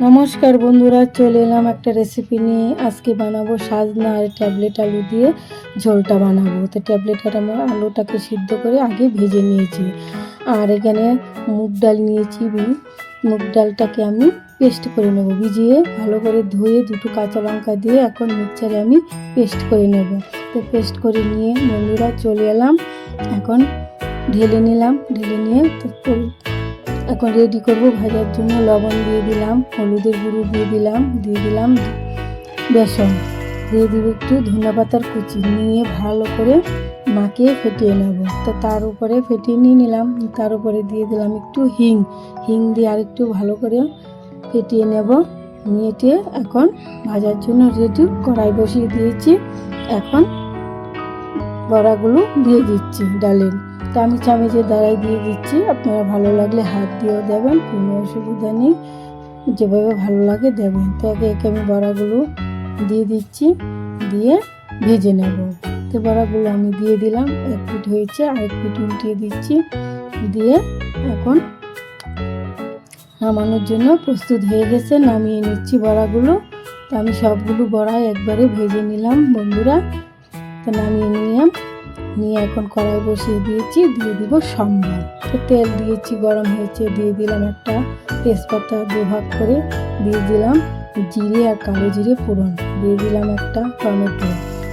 নমস্কার বন্ধুরা, চলে এলাম একটা রেসিপি নিয়ে। আজকে বানাবো সাজনা আর ট্যাবলেট আলু দিয়ে ঝোলটা বানাবো। তো ট্যাবলেট আর আমার আলুটাকে সিদ্ধ করে আগে ভেজে নিয়েছি। আর এখানে মুগ ডাল নিয়েছি। মুগ ডালটাকে আমি পেস্ট করে নেব, ভিজিয়ে ভালো করে ধুয়ে দুটো কাঁচা লঙ্কা দিয়ে এখন মিক্সচারে আমি পেস্ট করে নেব। তো পেস্ট করে নিয়ে বন্ধুরা চলে এলাম, এখন ঢেলে নিলাম। ঢেলে নিয়ে এখন রেডি করব ভাজার জন্য। লবণ দিয়ে দিলাম, হলুদের গুঁড়ো দিয়ে দিলাম বেসন দিয়ে দিব, একটু ধনিয়া পাতার কুচি নিয়ে ভালো করে মাখিয়ে ফেটিয়ে নেব। তো তার উপরে ফেটিয়ে নিয়ে নিলাম, তার উপরে দিয়ে দিলাম একটু হিং দিয়ে আর একটু ভালো করে ফেটিয়ে নেব। নিয়ে এখন ভাজার জন্য রেডি কড়াই বসিয়ে দিয়েছি। এখন বড়াগুলো দিয়ে দিচ্ছি ডালের। তা আমি চামচের দ্বারাই দিয়ে দিচ্ছি, আপনারা ভালো লাগলে হাত দিয়েও দেবেন, কোনো অসুবিধা নেই, যেভাবে ভালো লাগে দেবেন। তো একে একে আমি বড়াগুলো দিয়ে দিচ্ছি, দিয়ে ভেজে নেব। তো বড়াগুলো আমি দিয়ে দিলাম, এক পিঠ হয়েছে, আরেক পিঠ উল্টিয়ে দিচ্ছি, দিয়ে এখন নামানোর জন্য প্রস্তুত হয়ে গেছে। নামিয়ে নিচ্ছি বড়াগুলো। তো আমি সবগুলো বড়াই একবারে ভেজে নিলাম বন্ধুরা। তো নামিয়ে নিয়ে এখন কড়াই বসিয়ে দিয়েছি, দিয়ে দিব সম্বর। তো তেল দিয়েছি, গরম হয়েছে, দিয়ে দিলাম একটা তেজপাতা দুভাগ করে, দিয়ে দিলাম জিরে আর কালো জিরে ফোড়ন, দিয়ে দিলাম একটা টমেটো,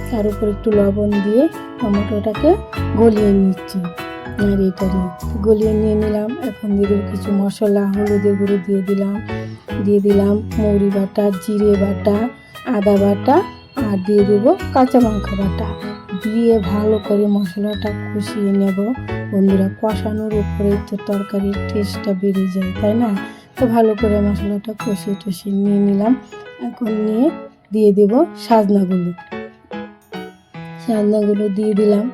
তার উপর একটু লবণ দিয়ে টমেটোটাকে গলিয়ে নিচ্ছি। গলিয়ে নিয়ে নিলাম। এখন দিয়ে দেবো কিছু মশলা, হলুদের গুঁড়ো দিয়ে দিলাম মৌরি বাটা, জিরে বাটা, আদা বাটা, আর দিয়ে দেবো কাঁচা লঙ্কা বাটা, দিয়ে ভালো করে মশলাটা কষিয়ে নেব বন্ধুরা। কষানোর উপরে তো তরকারির টেস্টটা বেড়ে যায়, তাই না? তো ভালো করে মশলাটা কষিয়ে নিয়ে নিলাম। এখন দিয়ে দেব সাজনাগুলো দিয়ে দিলাম,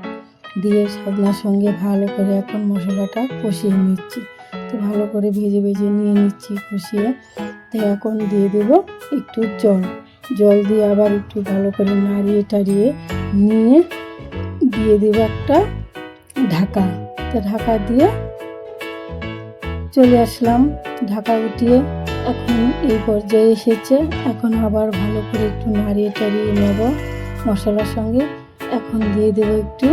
দিয়ে সাজনার সঙ্গে ভালো করে এখন মশলাটা কষিয়ে নিচ্ছি। তো ভালো করে ভেজে নিয়ে নিচ্ছি কষিয়ে। তো এখন দিয়ে দেব একটু জল দিয়ে আবার একটু ভালো করে নাড়িয়ে নিয়ে দিয়ে দেব একটা ঢাকা। তো ঢাকা দিয়ে চলে আসলাম, ঢাকা উঠিয়ে এখন এই পর্যায়ে এসেছে। এখন আবার ভালো করে একটু নাড়িয়ে নেব মশলার সঙ্গে। এখন দিয়ে দেব একটু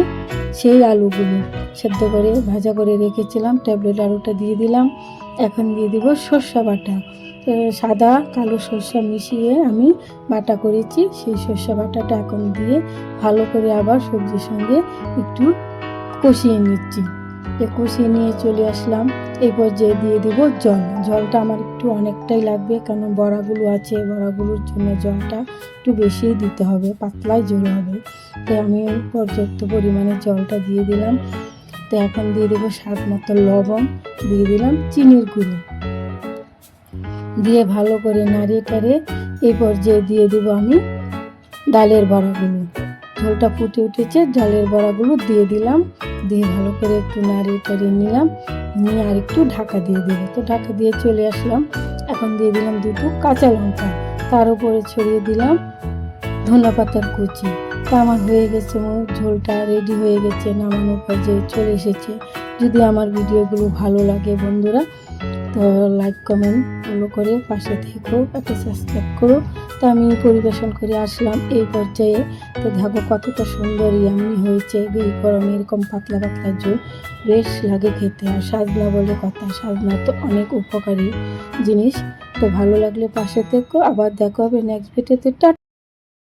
সেই আলুগুলো সেদ্ধ করে ভাজা করে রেখেছিলাম, ট্যাবলেট আলুটা দিয়ে দিলাম। এখন দিয়ে দেব সর্ষে বাটা, সাদা কালো সর্ষে মিশিয়ে আমি বাটা করেছি, সেই সর্ষে বাটাটা এখন দিয়ে ভালো করে আবার সবজির সঙ্গে একটু কষিয়ে নিচ্ছি। কষিয়ে নিয়ে চলে আসলাম, এই পর্যায়ে দিয়ে দেব জলটা আমার একটু অনেকটাই লাগবে, কারণ বড়াগুলো আছে, বড়াগুলোর জন্য জলটা একটু বেশি দিতে হবে, পাতলায় ঝোল হবে। তাই আমি পর্যাপ্ত পরিমাণে জলটা দিয়ে দিলাম। তো এখন দিয়ে দেবো স্বাদ মতো লবণ, দিয়ে দিলাম চিনির গুঁড়ো, দিয়ে ভালো করে নাড়িয়ে এই পর্যায়ে দিয়ে দেবো আমি ডালের বড়াগুলো। ঝোলটা ফুটে উঠেছে, ডালের বড়াগুলো দিয়ে দিলাম, দিয়ে ভালো করে একটু নাড়িয়ে নিলাম, নিয়ে আর একটু ঢাকা দিয়ে দেবো। তো ঢাকা দিয়ে চলে আসলাম। এখন দিয়ে দিলাম দুটো কাঁচা লঙ্কা, তার উপরে ছড়িয়ে দিলাম ধনিয়া পাতার কুচি। তো আমার হয়ে গেছে, ঝোলটা রেডি হয়ে গেছে, নামানোর পর্যায়ে চলে এসেছে। যদি আমার ভিডিওগুলো ভালো লাগে বন্ধুরা, তো লাইক কমেন্ট ফলো করে পাশে থেকো, একটা সাবস্ক্রাইব করো। তো আমি পরিবেশন করে আসলাম এই পর্যায়ে। তো দেখো কতটা সুন্দর ইয়াম্মি হয়েছে। এই গরমে এরকম পাতলা ঝোল বেশ লাগে খেতে। আর সাজনা বলে কথা, সাজনা তো অনেক উপকারী জিনিস। তো ভালো লাগলে পাশে থেকো, আবার দেখা হবে নেক্সট ভিডিওতে।